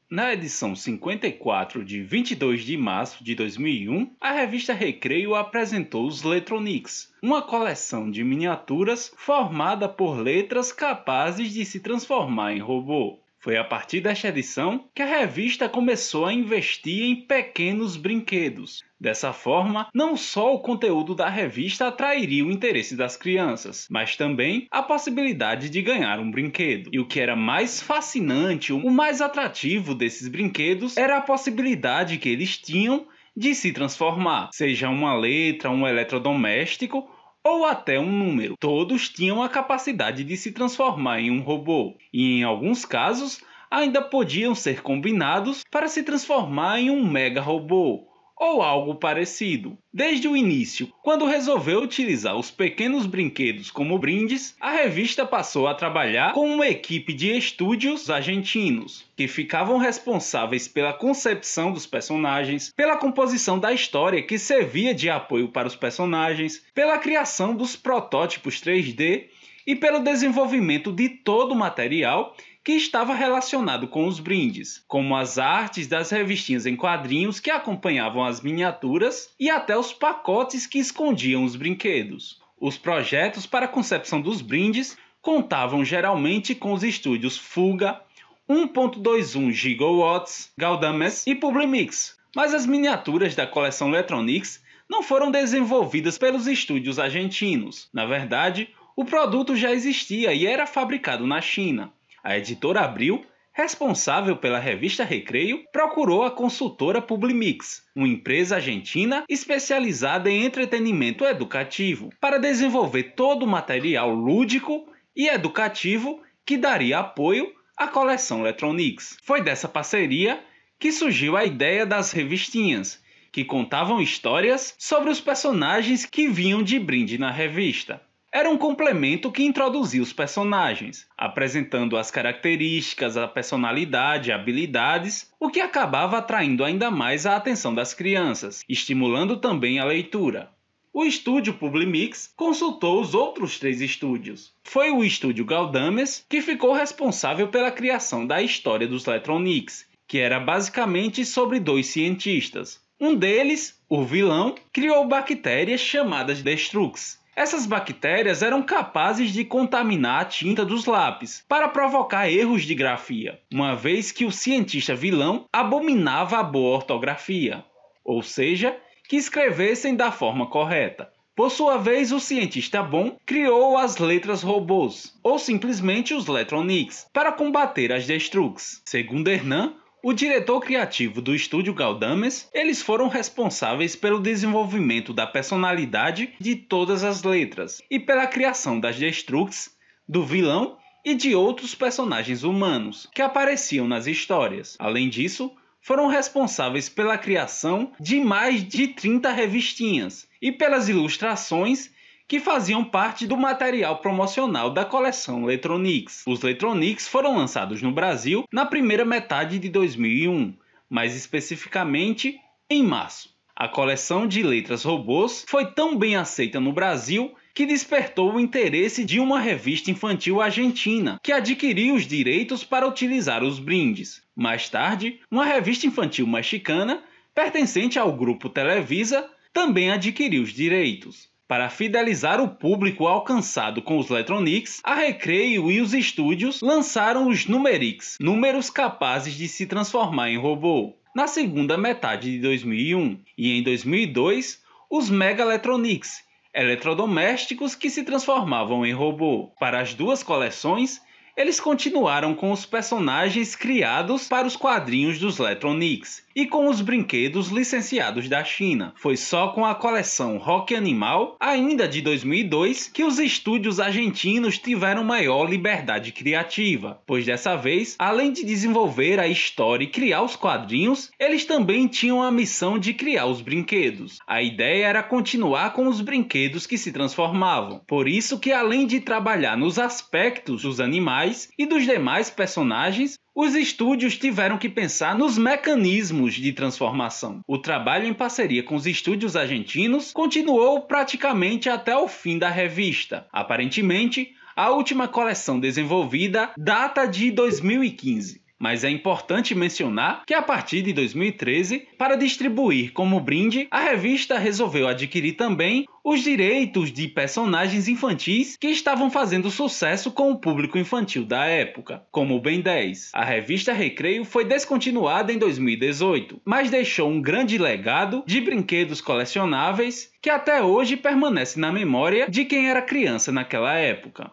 Na edição 54 de 22 de março de 2001, a revista Recreio apresentou os Letronics, uma coleção de miniaturas formada por letras capazes de se transformar em robô. Foi a partir desta edição que a revista começou a investir em pequenos brinquedos. Dessa forma, não só o conteúdo da revista atrairia o interesse das crianças, mas também a possibilidade de ganhar um brinquedo. E o que era mais fascinante, o mais atrativo desses brinquedos, era a possibilidade que eles tinham de se transformar, seja uma letra, um eletrodoméstico ou até um número. Todos tinham a capacidade de se transformar em um robô, e em alguns casos ainda podiam ser combinados para se transformar em um mega robô ou algo parecido. Desde o início, quando resolveu utilizar os pequenos brinquedos como brindes, a revista passou a trabalhar com uma equipe de estúdios argentinos, que ficavam responsáveis pela concepção dos personagens, pela composição da história que servia de apoio para os personagens, pela criação dos protótipos 3D e pelo desenvolvimento de todo o material que estava relacionado com os brindes, como as artes das revistinhas em quadrinhos que acompanhavam as miniaturas e até os pacotes que escondiam os brinquedos. Os projetos para a concepção dos brindes contavam geralmente com os estúdios Fuga, 1.21 Gigawatts, Galdames e Publimix, mas as miniaturas da coleção Letronics não foram desenvolvidas pelos estúdios argentinos. Na verdade, o produto já existia e era fabricado na China. A editora Abril, responsável pela revista Recreio, procurou a consultora Publimix, uma empresa argentina especializada em entretenimento educativo, para desenvolver todo o material lúdico e educativo que daria apoio à coleção Letronics. Foi dessa parceria que surgiu a ideia das revistinhas, que contavam histórias sobre os personagens que vinham de brinde na revista. Era um complemento que introduzia os personagens, apresentando as características, a personalidade, habilidades, o que acabava atraindo ainda mais a atenção das crianças, estimulando também a leitura. O estúdio Publimix consultou os outros 3 estúdios. Foi o estúdio Galdames que ficou responsável pela criação da história dos Letronics, que era basicamente sobre 2 cientistas. Um deles, o vilão, criou bactérias chamadas Destrux. Essas bactérias eram capazes de contaminar a tinta dos lápis para provocar erros de grafia, uma vez que o cientista vilão abominava a boa ortografia, ou seja, que escrevessem da forma correta. Por sua vez, o cientista bom criou as letras robôs, ou simplesmente os Letronics, para combater as Destrux. Segundo Hernan, o diretor criativo do estúdio Galdames, eles foram responsáveis pelo desenvolvimento da personalidade de todas as letras e pela criação das Destrux, do vilão e de outros personagens humanos que apareciam nas histórias. Além disso, foram responsáveis pela criação de mais de 30 revistinhas e pelas ilustrações que faziam parte do material promocional da coleção Letronics. Os Letronics foram lançados no Brasil na primeira metade de 2001, mais especificamente em março. A coleção de letras robôs foi tão bem aceita no Brasil que despertou o interesse de uma revista infantil argentina, que adquiriu os direitos para utilizar os brindes. Mais tarde, uma revista infantil mexicana, pertencente ao grupo Televisa, também adquiriu os direitos. Para fidelizar o público alcançado com os Letronics, a Recreio e os estúdios lançaram os Numerix, números capazes de se transformar em robô, na segunda metade de 2001, e em 2002, os Mega Letronics, eletrodomésticos que se transformavam em robô. Para as duas coleções, eles continuaram com os personagens criados para os quadrinhos dos Letronics e com os brinquedos licenciados da China. Foi só com a coleção Rock Animal, ainda de 2002, que os estúdios argentinos tiveram maior liberdade criativa, pois dessa vez, além de desenvolver a história e criar os quadrinhos, eles também tinham a missão de criar os brinquedos. A ideia era continuar com os brinquedos que se transformavam. Por isso que, além de trabalhar nos aspectos dos animais e dos demais personagens, os estúdios tiveram que pensar nos mecanismos de transformação. O trabalho em parceria com os estúdios argentinos continuou praticamente até o fim da revista. Aparentemente, a última coleção desenvolvida data de 2015. Mas é importante mencionar que a partir de 2013, para distribuir como brinde, a revista resolveu adquirir também os direitos de personagens infantis que estavam fazendo sucesso com o público infantil da época, como o Ben 10. A revista Recreio foi descontinuada em 2018, mas deixou um grande legado de brinquedos colecionáveis que até hoje permanece na memória de quem era criança naquela época.